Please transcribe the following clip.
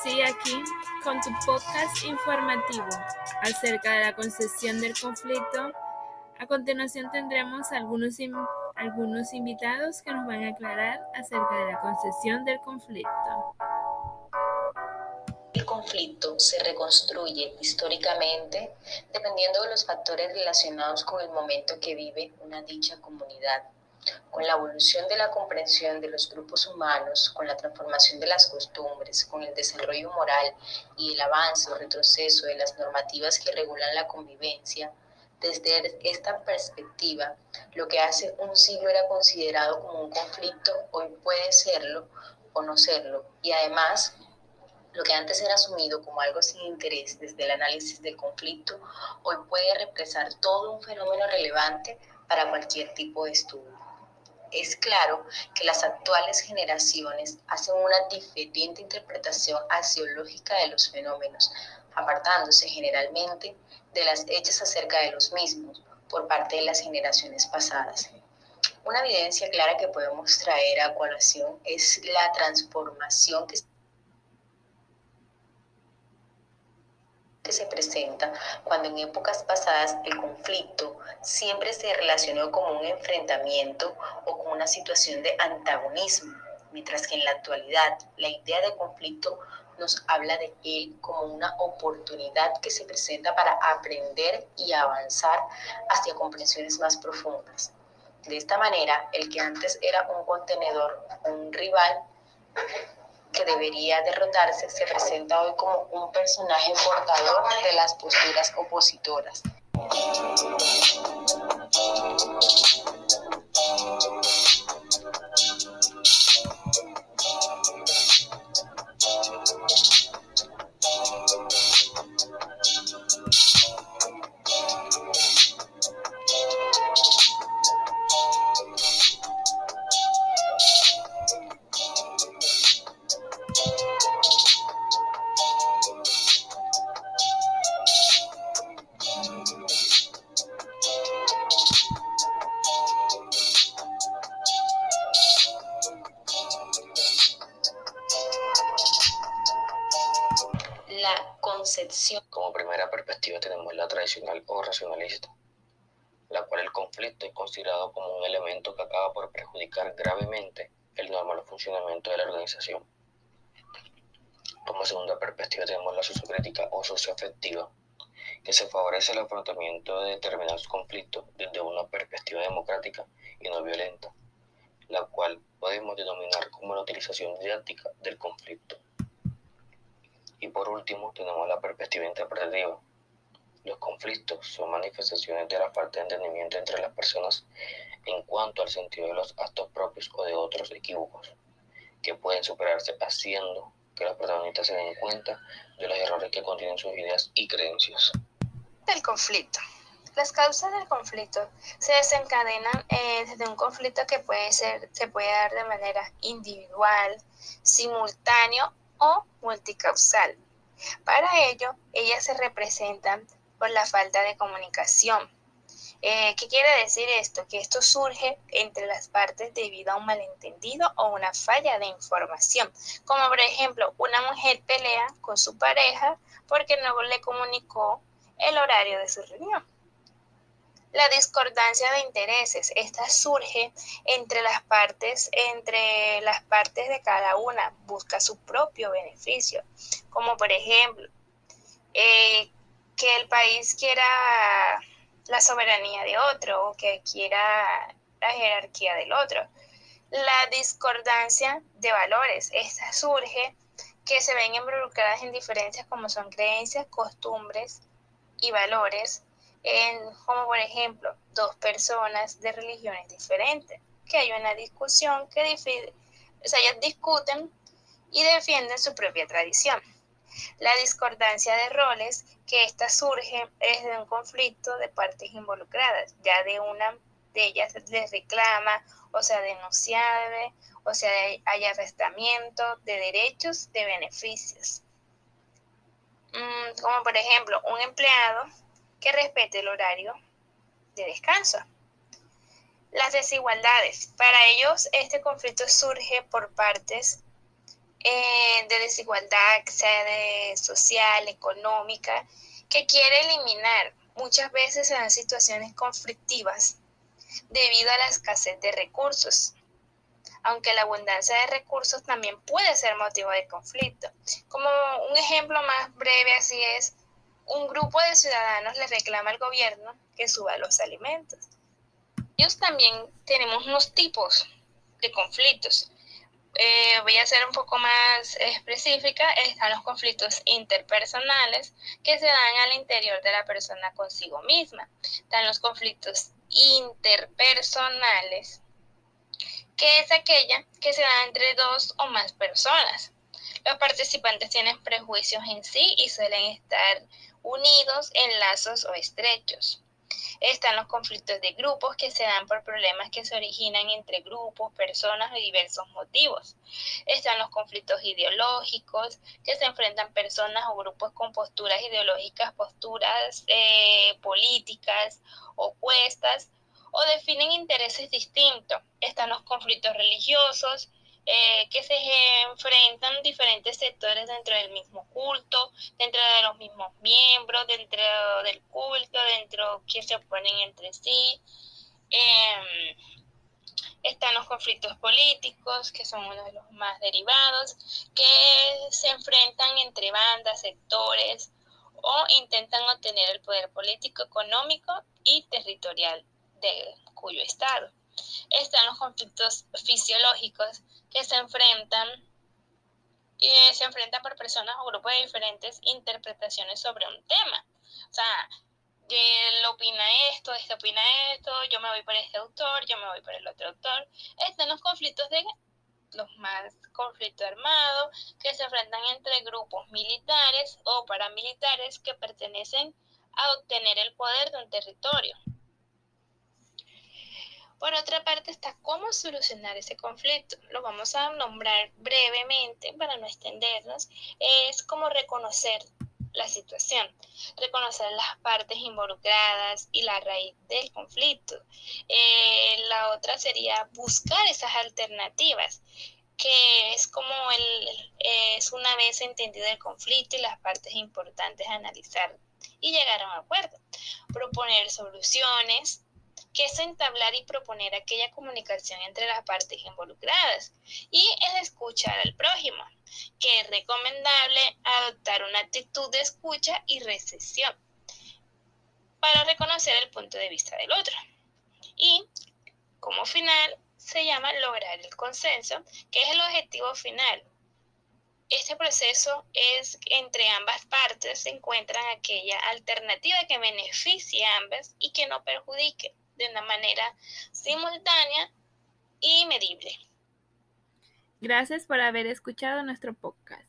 Sí, aquí con tu podcast informativo acerca de la concepción del conflicto. A continuación tendremos algunos invitados que nos van a aclarar acerca de la concepción del conflicto. El conflicto se reconstruye históricamente dependiendo de los factores relacionados con el momento que vive una dicha comunidad, con la evolución de la comprensión de los grupos humanos, con la transformación de las costumbres, con el desarrollo moral y el avance o retroceso de las normativas que regulan la convivencia. Desde esta perspectiva, lo que hace un siglo era considerado como un conflicto, hoy puede serlo o no serlo, y además lo que antes era asumido como algo sin interés desde el análisis del conflicto, hoy puede represar todo un fenómeno relevante para cualquier tipo de estudio. Es claro que las actuales generaciones hacen una diferente interpretación axiológica de los fenómenos, apartándose generalmente de las hechas acerca de los mismos por parte de las generaciones pasadas. Una evidencia clara que podemos traer a colación es la transformación que se presenta cuando en épocas pasadas el conflicto siempre se relacionó como un enfrentamiento o con una situación de antagonismo, mientras que en la actualidad la idea de conflicto nos habla de él como una oportunidad que se presenta para aprender y avanzar hacia comprensiones más profundas. De esta manera, el que antes era un contenedor o un rival que debería derrotarse se presenta hoy como un personaje portador de las posturas opositoras. La concepción. Como primera perspectiva tenemos la tradicional o racionalista, la cual el conflicto es considerado como un elemento que acaba por perjudicar gravemente el normal funcionamiento de la organización. Como segunda perspectiva tenemos la sociocrítica o socioafectiva, que se favorece el afrontamiento de determinados conflictos desde una perspectiva democrática y no violenta, la cual podemos denominar como la utilización didáctica del conflicto. Y por último tenemos la perspectiva interpretativa. Los conflictos son manifestaciones de la falta de entendimiento entre las personas en cuanto al sentido de los actos propios o de otros equívocos, que pueden superarse haciendo que los protagonistas se den cuenta de los errores que contienen sus ideas y creencias. El conflicto. Las causas del conflicto se desencadenan desde un conflicto que se puede dar de manera individual, simultáneo o multicausal. Para ello, ellas se representan por la falta de comunicación. ¿Qué quiere decir esto? Que esto surge entre las partes debido a un malentendido o una falla de información. Como por ejemplo, una mujer pelea con su pareja porque no le comunicó el horario de su reunión. La discordancia de intereses, esta surge entre las partes de cada una, busca su propio beneficio, como por ejemplo, que el país quiera la soberanía de otro o que quiera la jerarquía del otro. La discordancia de valores, esta surge que se ven involucradas en diferencias como son creencias, costumbres y valores, como por ejemplo, dos personas de religiones diferentes, que hay una discusión ellas discuten y defienden su propia tradición. La discordancia de roles, que ésta surge es de un conflicto de partes involucradas, ya de una de ellas les reclama, o sea, denunciable, o sea, hay arrestamiento de derechos, de beneficios. Como por ejemplo, un empleado que respete el horario de descanso. Las desigualdades. Para ellos, este conflicto surge por partes de desigualdad, sea de social, económica, que quiere eliminar. Muchas veces se dan situaciones conflictivas debido a la escasez de recursos, aunque la abundancia de recursos también puede ser motivo de conflicto. Como un ejemplo más breve así es, un grupo de ciudadanos le reclama al gobierno que suba los alimentos. Ellos también tenemos unos tipos de conflictos. Voy a ser un poco más específica. Están los conflictos interpersonales que se dan al interior de la persona consigo misma. Están los conflictos interpersonales, que es aquella que se da entre dos o más personas. Los participantes tienen prejuicios en sí y suelen estar unidos en lazos o estrechos. Están los conflictos de grupos que se dan por problemas que se originan entre grupos, personas y diversos motivos. Están los conflictos ideológicos que se enfrentan personas o grupos con posturas ideológicas, posturas políticas opuestas o definen intereses distintos. Están los conflictos religiosos que se enfrentan diferentes sectores dentro del mismo culto, dentro de los mismos miembros, dentro del culto, dentro que se oponen entre sí. Están los conflictos políticos, que son uno de los más derivados, que se enfrentan entre bandas, sectores o intentan obtener el poder político, económico y territorial de cuyo estado. Están los conflictos fisiológicos, que se enfrentan por personas o grupos de diferentes interpretaciones sobre un tema. O sea, él opina esto, este opina esto, yo me voy por este autor, yo me voy por el otro autor. Están los conflictos los más conflictos armados, que se enfrentan entre grupos militares o paramilitares que pertenecen a obtener el poder de un territorio. Por otra parte está cómo solucionar ese conflicto. Lo vamos a nombrar brevemente para no extendernos. Es como reconocer la situación, reconocer las partes involucradas y la raíz del conflicto. La otra sería buscar esas alternativas, que es como es una vez entendido el conflicto y las partes importantes a analizar y llegar a un acuerdo. Proponer soluciones, que es entablar y proponer aquella comunicación entre las partes involucradas, y el escuchar al prójimo, que es recomendable adoptar una actitud de escucha y recepción para reconocer el punto de vista del otro. Y como final se llama lograr el consenso, que es el objetivo final. Este proceso es entre ambas partes se encuentran aquella alternativa que beneficie a ambas y que no perjudique de una manera simultánea y medible. Gracias por haber escuchado nuestro podcast.